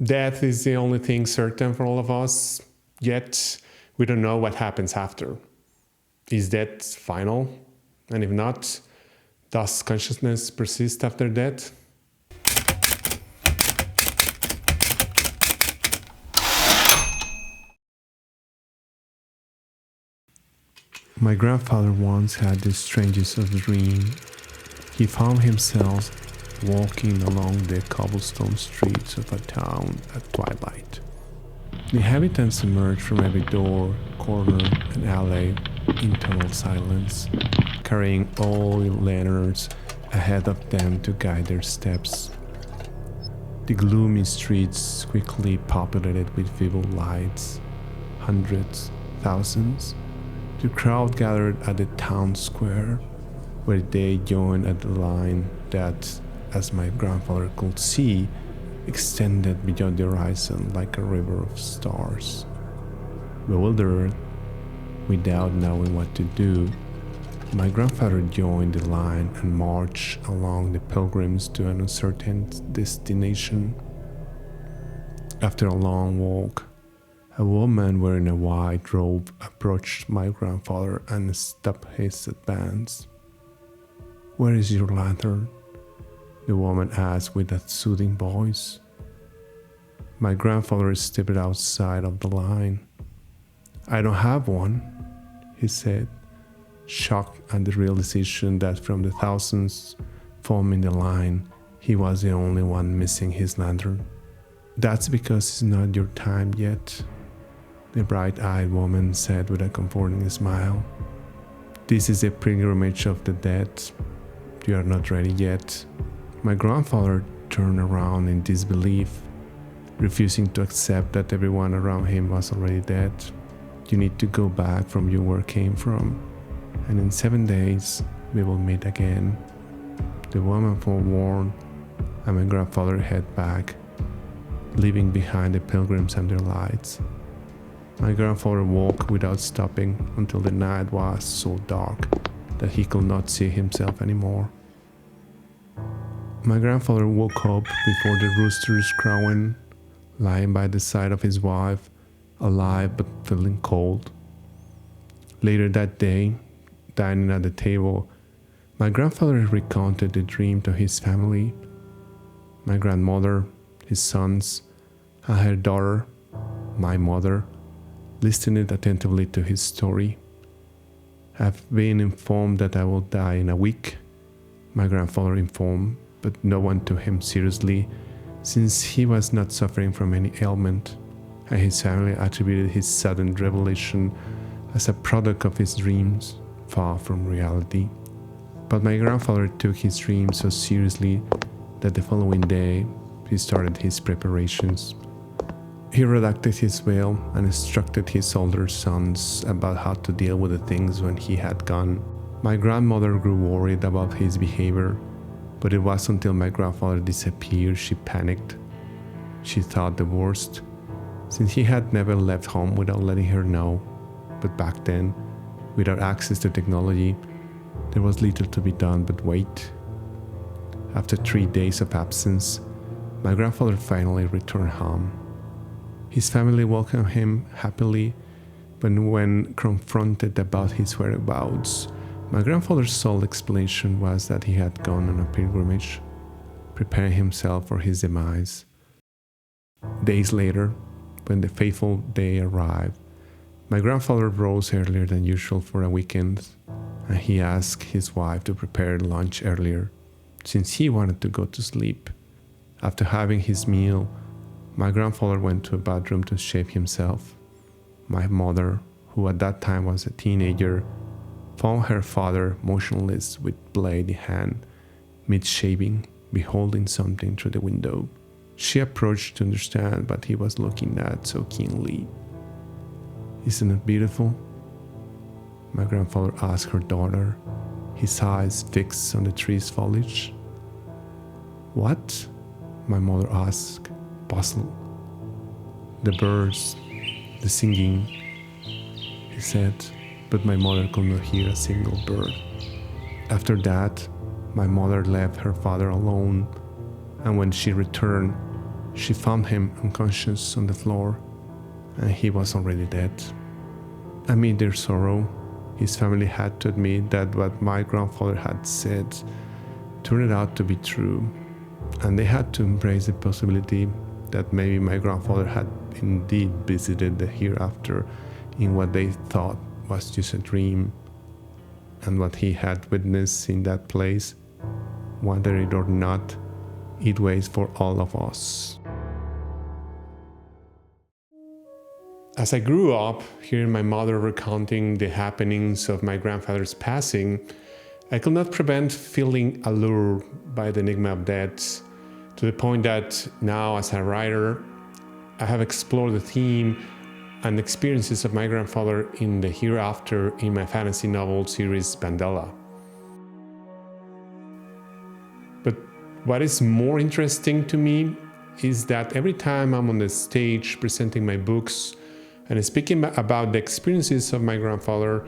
Death is the only thing certain for all of us, yet we don't know what happens after. Is death final? And if not, does consciousness persist after death? My grandfather once had the strangest of dreams. He found himself walking along the cobblestone streets of a town at twilight. The inhabitants emerged from every door, corner, and alley in total silence, carrying oil lanterns ahead of them to guide their steps. The gloomy streets quickly populated with feeble lights. Hundreds, thousands. The crowd gathered at the town square, where they joined at the line that, as my grandfather could see, extended beyond the horizon like a river of stars. Bewildered, without knowing what to do, my grandfather joined the line and marched along the pilgrims to an uncertain destination. After a long walk, a woman wearing a white robe approached my grandfather and stopped his advance. "Where is your lantern?" the woman asked with a soothing voice. My grandfather stepped outside of the line. "I don't have one," he said, shocked at the realization that from the thousands forming the line, he was the only one missing his lantern. "That's because it's not your time yet," the bright-eyed woman said with a comforting smile. "This is a pilgrimage of the dead. You are not ready yet." My grandfather turned around in disbelief, refusing to accept that everyone around him was already dead. "You need to go back from where you came from, and in 7 days we will meet again." The woman forewarned, and my grandfather headed back, leaving behind the pilgrims and their lights. My grandfather walked without stopping until the night was so dark that he could not see himself anymore. My grandfather woke up before the roosters crowing, lying by the side of his wife, alive but feeling cold. Later that day, dining at the table, my grandfather recounted the dream to his family. My grandmother, his sons, and her daughter, my mother, listened attentively to his story. "I've been informed that I will die in a week," my grandfather informed, but no one took him seriously since he was not suffering from any ailment, and his family attributed his sudden revelation as a product of his dreams, far from reality. But my grandfather took his dream so seriously that the following day he started his preparations. He redacted his will and instructed his older sons about how to deal with the things when he had gone. My grandmother grew worried about his behavior, but it was until my grandfather disappeared she panicked. She thought the worst, since he had never left home without letting her know. But back then, without access to technology, there was little to be done but wait. After 3 days of absence, my grandfather finally returned home. His family welcomed him happily, but when confronted about his whereabouts, my grandfather's sole explanation was that he had gone on a pilgrimage, preparing himself for his demise. Days later, when the fateful day arrived, my grandfather rose earlier than usual for a weekend, and he asked his wife to prepare lunch earlier, since he wanted to go to sleep. After having his meal, my grandfather went to a bathroom to shave himself. My mother, who at that time was a teenager, found her father motionless with blade in hand, mid-shaving, beholding something through the window. She approached to understand what he was looking at so keenly. "Isn't it beautiful?" my grandfather asked her daughter, his eyes fixed on the tree's foliage. "What?" my mother asked, puzzled. "The birds, the singing," he said, but my mother could not hear a single bird. After that, my mother left her father alone, and when she returned, she found him unconscious on the floor, and he was already dead. Amid their sorrow, his family had to admit that what my grandfather had said turned out to be true, and they had to embrace the possibility that maybe my grandfather had indeed visited the hereafter in what they thought was just a dream, and what he had witnessed in that place, whether it or not, it weighs for all of us. As I grew up, hearing my mother recounting the happenings of my grandfather's passing, I could not prevent feeling allured by the enigma of death, to the point that now, as a writer, I have explored the theme and experiences of my grandfather in the hereafter in my fantasy novel series Vandella. But what is more interesting to me is that every time I'm on the stage presenting my books and speaking about the experiences of my grandfather,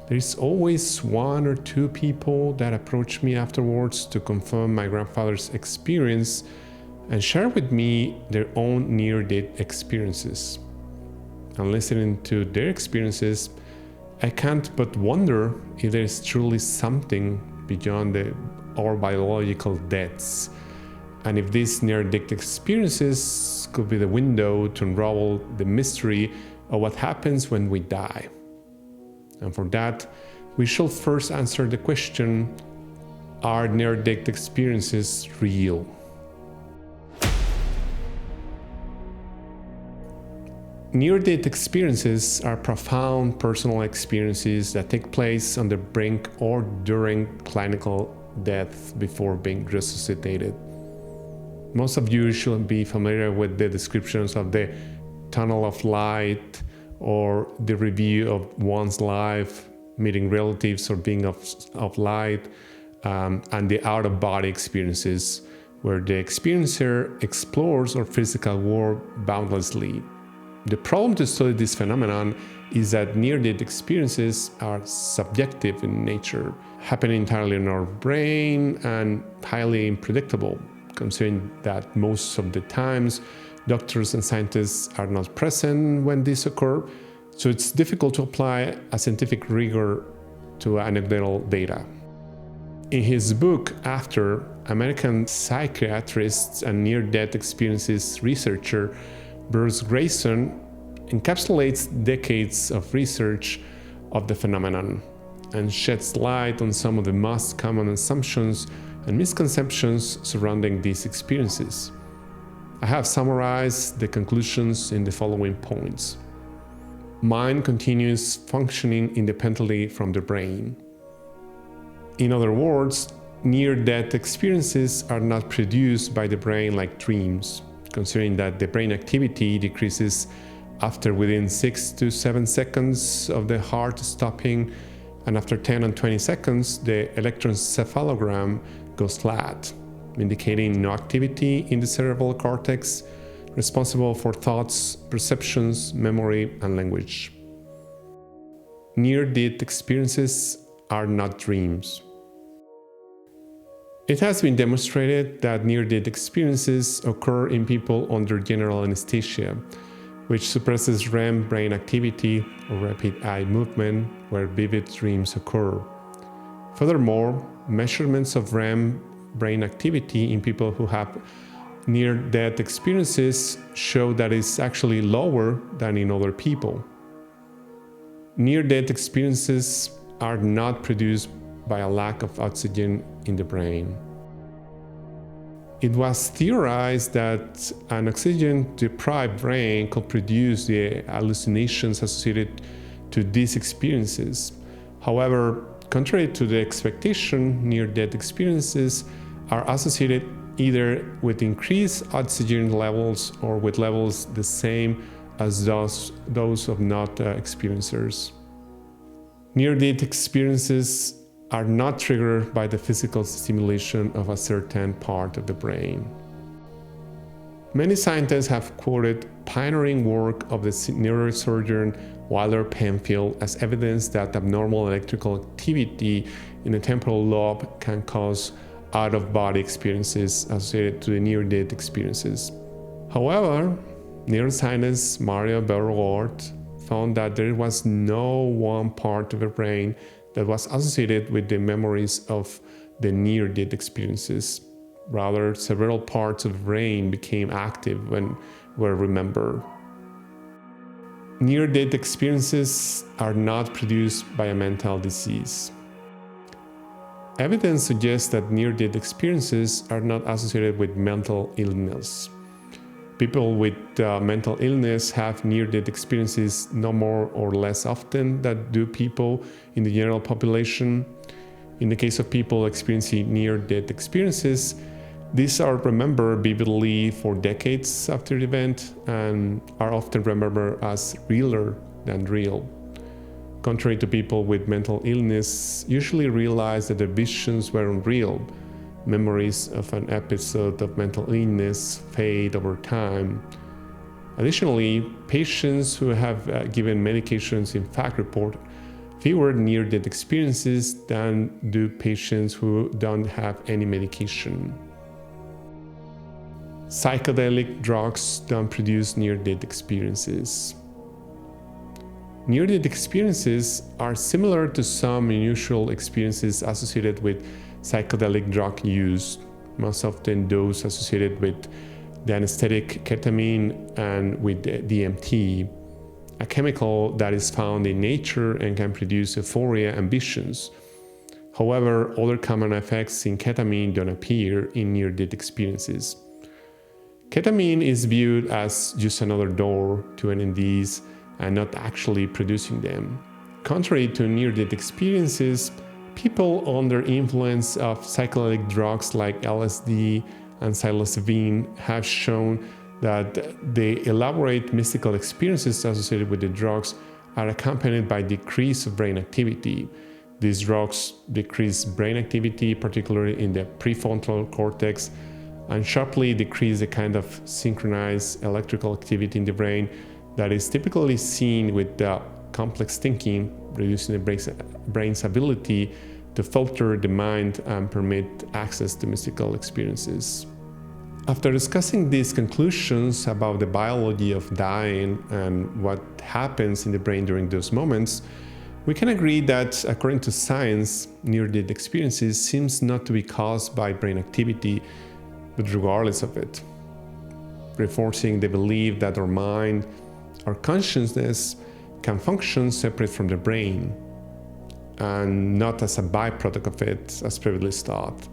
there is always one or two people that approach me afterwards to confirm my grandfather's experience and share with me their own near-death experiences. And listening to their experiences, I can't but wonder if there is truly something beyond our biological deaths, and if these near-death experiences could be the window to unravel the mystery of what happens when we die. And for that, we shall first answer the question, are near-death experiences real? Near-death experiences are profound personal experiences that take place on the brink or during clinical death before being resuscitated. Most of you should be familiar with the descriptions of the tunnel of light or the review of one's life, meeting relatives or being of light, and the out-of-body experiences, where the experiencer explores our physical world boundlessly. The problem to study this phenomenon is that near-death experiences are subjective in nature, happening entirely in our brain and highly unpredictable, considering that most of the times doctors and scientists are not present when this occurs, so it's difficult to apply a scientific rigor to anecdotal data. In his book, After, American psychiatrist and near-death experiences researcher Bruce Greyson encapsulates decades of research of the phenomenon and sheds light on some of the most common assumptions and misconceptions surrounding these experiences. I have summarized the conclusions in the following points. Mind continues functioning independently from the brain. In other words, near-death experiences are not produced by the brain like dreams, considering that the brain activity decreases after within 6 to 7 seconds of the heart stopping, and after 10 and 20 seconds, the electroencephalogram goes flat, indicating no activity in the cerebral cortex responsible for thoughts, perceptions, memory, and language. Near-death experiences are not dreams. It has been demonstrated that near-death experiences occur in people under general anesthesia, which suppresses REM brain activity or rapid eye movement, where vivid dreams occur. Furthermore, measurements of REM brain activity in people who have near-death experiences show that it's actually lower than in other people. Near-death experiences are not produced by a lack of oxygen in the brain. It was theorized that an oxygen-deprived brain could produce the hallucinations associated to these experiences. However, contrary to the expectation, near-death experiences are associated either with increased oxygen levels or with levels the same as those of not experiencers. Near-death experiences are not triggered by the physical stimulation of a certain part of the brain. Many scientists have quoted pioneering work of the neurosurgeon Wilder Penfield as evidence that abnormal electrical activity in the temporal lobe can cause out-of-body experiences associated to the near-death experiences. However, neuroscientist Mario Berwart found that there was no one part of the brain that was associated with the memories of the near-death experiences. Rather, several parts of the brain became active when were remembered. Near-death experiences are not produced by a mental disease. Evidence suggests that near-death experiences are not associated with mental illness. People with mental illness have near-death experiences no more or less often than do people in the general population. In the case of people experiencing near-death experiences, these are remembered vividly for decades after the event and are often remembered as realer than real. Contrary to people with mental illness, usually realize that their visions were unreal. Memories of an episode of mental illness fade over time. Additionally, patients who have given medications in fact report fewer near-death experiences than do patients who don't have any medication. Psychedelic drugs don't produce near-death experiences. Near-death experiences are similar to some unusual experiences associated with psychedelic drug use, most often those associated with the anesthetic ketamine and with DMT, a chemical that is found in nature and can produce euphoria and visions. However, other common effects in ketamine don't appear in near-death experiences. Ketamine is viewed as just another door to NDs and not actually producing them. Contrary to near-death experiences, people under influence of psychedelic drugs like LSD and psilocybin have shown that the elaborate mystical experiences associated with the drugs are accompanied by decrease of brain activity. These drugs decrease brain activity, particularly in the prefrontal cortex, and sharply decrease the kind of synchronized electrical activity in the brain that is typically seen with complex thinking, reducing the brain's ability to filter the mind and permit access to mystical experiences. After discussing these conclusions about the biology of dying and what happens in the brain during those moments, we can agree that, according to science, near-death experiences seems not to be caused by brain activity, but regardless of it, reinforcing the belief that our mind, our consciousness, can function separate from the brain and not as a byproduct of it, as previously thought.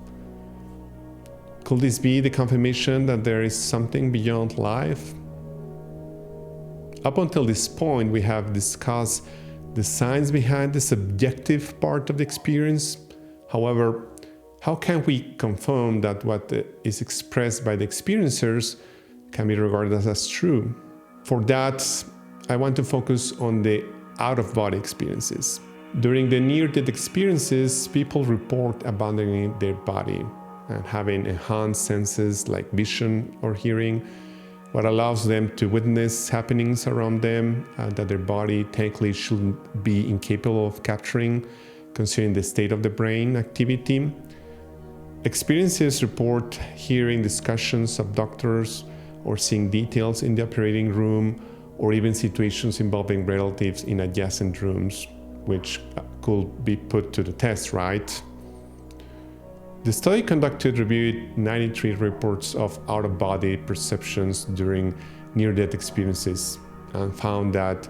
Could this be the confirmation that there is something beyond life? Up until this point, we have discussed the science behind the subjective part of the experience. However, how can we confirm that what is expressed by the experiencers can be regarded as true? For that, I want to focus on the out-of-body experiences. During the near-death experiences, people report abandoning their body and having enhanced senses like vision or hearing, what allows them to witness happenings around them that their body technically shouldn't be incapable of capturing, considering the state of the brain activity. Experiencers report hearing discussions of doctors or seeing details in the operating room, or even situations involving relatives in adjacent rooms, which could be put to the test, right? The study conducted reviewed 93 reports of out-of-body perceptions during near-death experiences and found that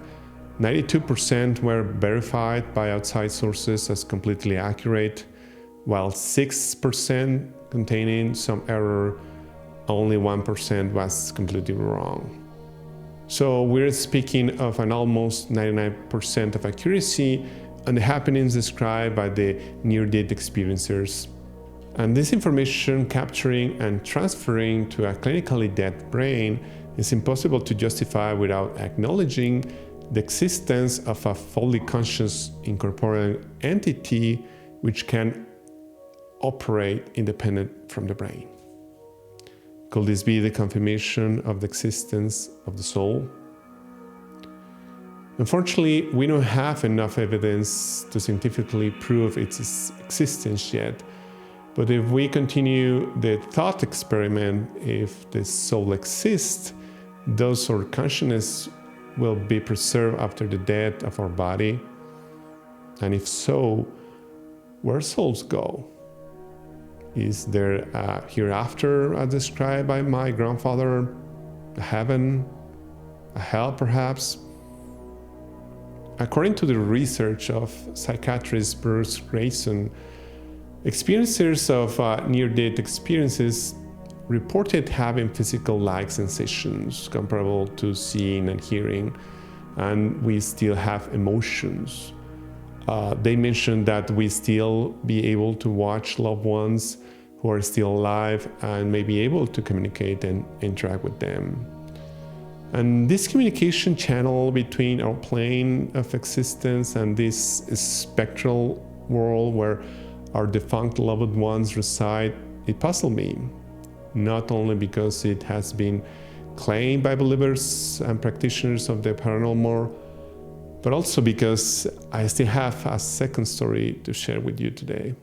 92% were verified by outside sources as completely accurate, while 6% containing some error, only 1% was completely wrong. So we're speaking of an almost 99% of accuracy on the happenings described by the near-death experiencers. And this information capturing and transferring to a clinically dead brain is impossible to justify without acknowledging the existence of a fully conscious incorporeal entity which can operate independent from the brain. Could this be the confirmation of the existence of the soul? Unfortunately, we don't have enough evidence to scientifically prove its existence yet. But if we continue the thought experiment, if the soul exists, Does our consciousness will be preserved after the death of our body? And if so, where souls go? Is there a hereafter as described by my grandfather, a heaven, a hell perhaps? According to the research of psychiatrist Bruce Greyson, experiencers of near-death experiences reported having physical-like sensations comparable to seeing and hearing, and we still have emotions. They mentioned that we still be able to watch loved ones who are still alive and may be able to communicate and interact with them. And this communication channel between our plane of existence and this spectral world where our defunct loved ones reside, it puzzled me. Not only because it has been claimed by believers and practitioners of the paranormal, but also because I still have a second story to share with you today.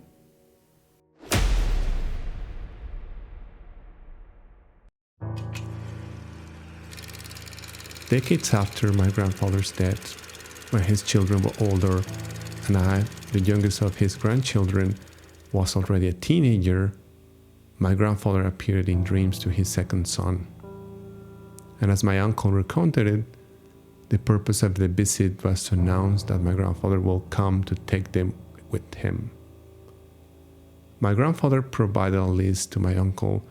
Decades after my grandfather's death, when his children were older and I, the youngest of his grandchildren, was already a teenager, my grandfather appeared in dreams to his second son. And as my uncle recounted it, the purpose of the visit was to announce that my grandfather will come to take them with him. My grandfather provided a list to my uncle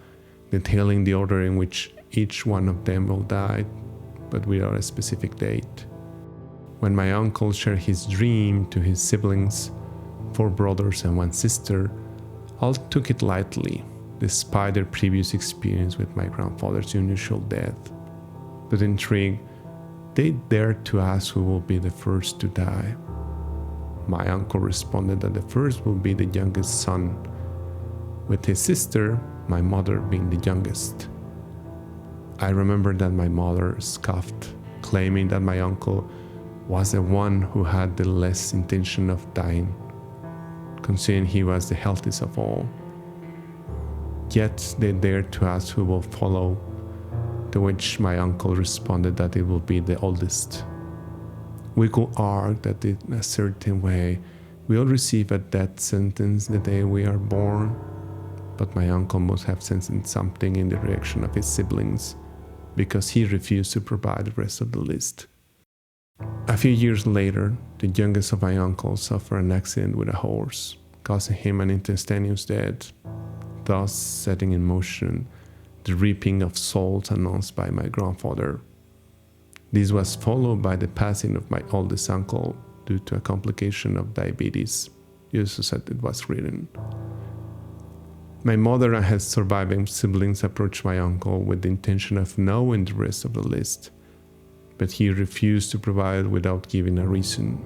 detailing the order in which each one of them will die, but without a specific date. When my uncle shared his dream to his siblings, 4 brothers and 1 sister, all took it lightly, despite their previous experience with my grandfather's unusual death. But intrigued, they dared to ask who will be the first to die. My uncle responded that the first will be the youngest son, with his sister, my mother, being the youngest. I remember that my mother scoffed, claiming that my uncle was the one who had the less intention of dying, considering he was the healthiest of all. Yet they dared to ask who will follow, to which my uncle responded that it will be the oldest. We could argue that in a certain way we all receive a death sentence the day we are born, but my uncle must have sensed something in the reaction of his siblings, because he refused to provide the rest of the list. A few years later, the youngest of my uncles suffered an accident with a horse, causing him an instantaneous death, thus setting in motion the reaping of souls announced by my grandfather. This was followed by the passing of my oldest uncle due to a complication of diabetes, just as it was written. My mother and his surviving siblings approached my uncle with the intention of knowing the rest of the list, but he refused to provide without giving a reason.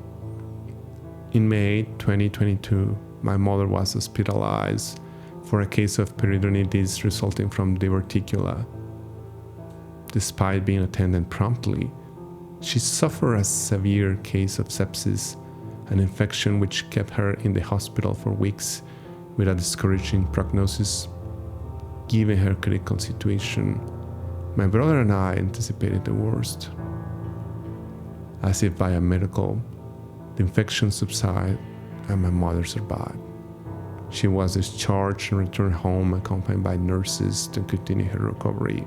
In May 2022, my mother was hospitalized for a case of peritonitis resulting from diverticula. Despite being attended promptly, she suffered a severe case of sepsis, an infection which kept her in the hospital for weeks with a discouraging prognosis. Given her critical situation, my brother and I anticipated the worst. As if by a miracle, the infection subsided and my mother survived. She was discharged and returned home accompanied by nurses to continue her recovery.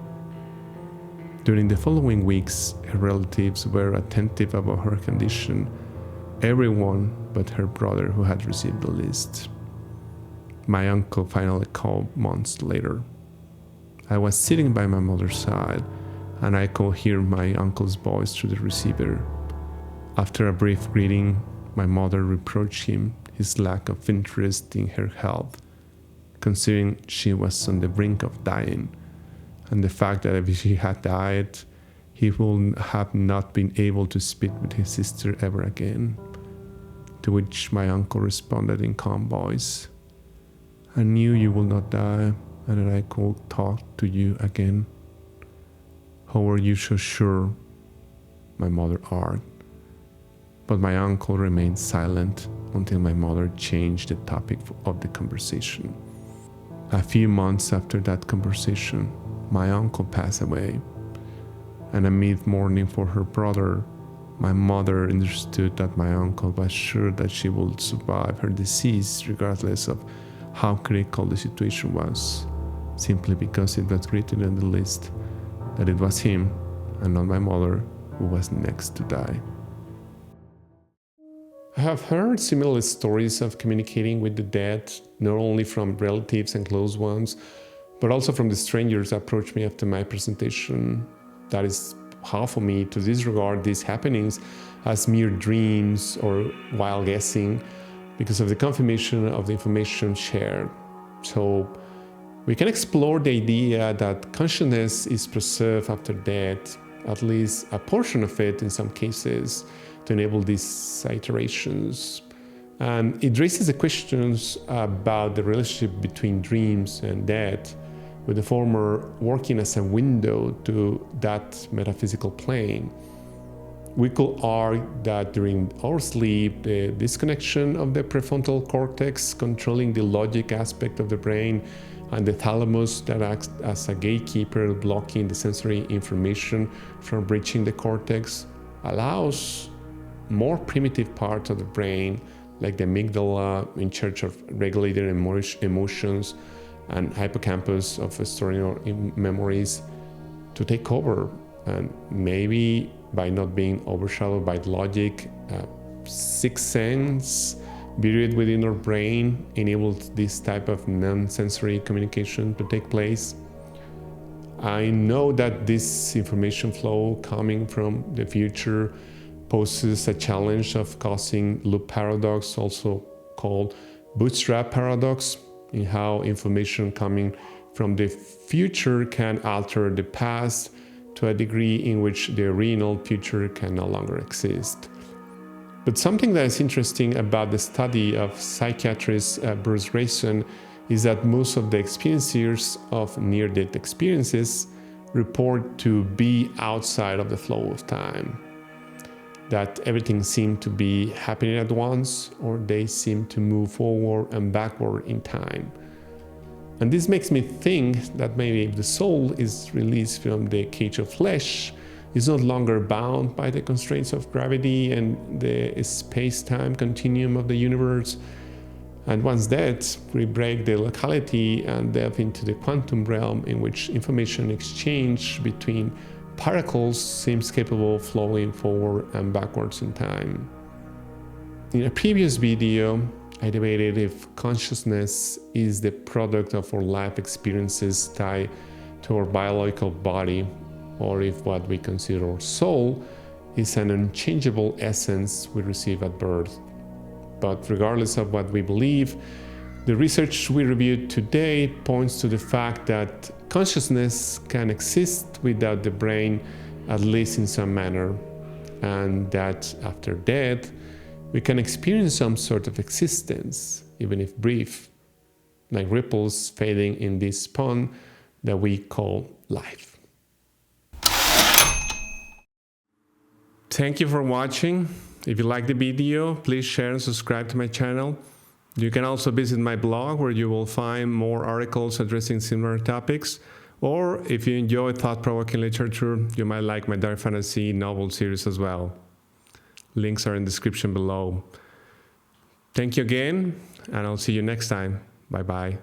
During the following weeks, her relatives were attentive about her condition, everyone but her brother who had received the list. My uncle finally called months later. I was sitting by my mother's side, and I could hear my uncle's voice through the receiver. After a brief greeting, my mother reproached him his lack of interest in her health, considering she was on the brink of dying, and the fact that if she had died, he would have not been able to speak with his sister ever again. To which my uncle responded in calm voice, "I knew you would not die, and that I could talk to you again." "How are you so sure?" my mother asked. But my uncle remained silent until my mother changed the topic of the conversation. A few months after that conversation, my uncle passed away, and amid mourning for her brother, my mother understood that my uncle was sure that she would survive her disease regardless of how critical the situation was, simply because it was written on the list that it was him and not my mother who was next to die. I have heard similar stories of communicating with the dead, not only from relatives and close ones, but also from the strangers that approached me after my presentation. That is hard for me to disregard these happenings as mere dreams or wild guessing because of the confirmation of the information shared. So we can explore the idea that consciousness is preserved after death, at least a portion of it in some cases, to enable these iterations. And it raises the questions about the relationship between dreams and death, with the former working as a window to that metaphysical plane. We could argue that during our sleep, the disconnection of the prefrontal cortex controlling the logic aspect of the brain and the thalamus that acts as a gatekeeper blocking the sensory information from reaching the cortex allows more primitive parts of the brain, like the amygdala in charge of regulating emotions and hippocampus of storing memories, to take over. And maybe by not being overshadowed by logic, sixth sense buried within our brain enables this type of non-sensory communication to take place. I know that this information flow coming from the future poses a challenge of causing loop paradox, also called bootstrap paradox, in how information coming from the future can alter the past to a degree in which the original future can no longer exist. But something that is interesting about the study of psychiatrist Bruce Greyson is that most of the experiencers of near-death experiences report to be outside of the flow of time, that everything seemed to be happening at once, or they seem to move forward and backward in time. And this makes me think that maybe if the soul is released from the cage of flesh, is no longer bound by the constraints of gravity and the space-time continuum of the universe. And once dead, we break the locality and delve into the quantum realm in which information exchange between particles seems capable of flowing forward and backwards in time. In a previous video, I debated if consciousness is the product of our life experiences tied to our biological body, or if what we consider our soul is an unchangeable essence we receive at birth. But regardless of what we believe, the research we reviewed today points to the fact that consciousness can exist without the brain, at least in some manner, and that after death, we can experience some sort of existence, even if brief, like ripples fading in this pond that we call life. Thank you for watching. If you like the video, please share and subscribe to my channel. You can also visit my blog, where you will find more articles addressing similar topics. Or if you enjoy thought-provoking literature, you might like my dark fantasy novel series as well. Links are in the description below. Thank you again, and I'll see you next time. Bye-bye.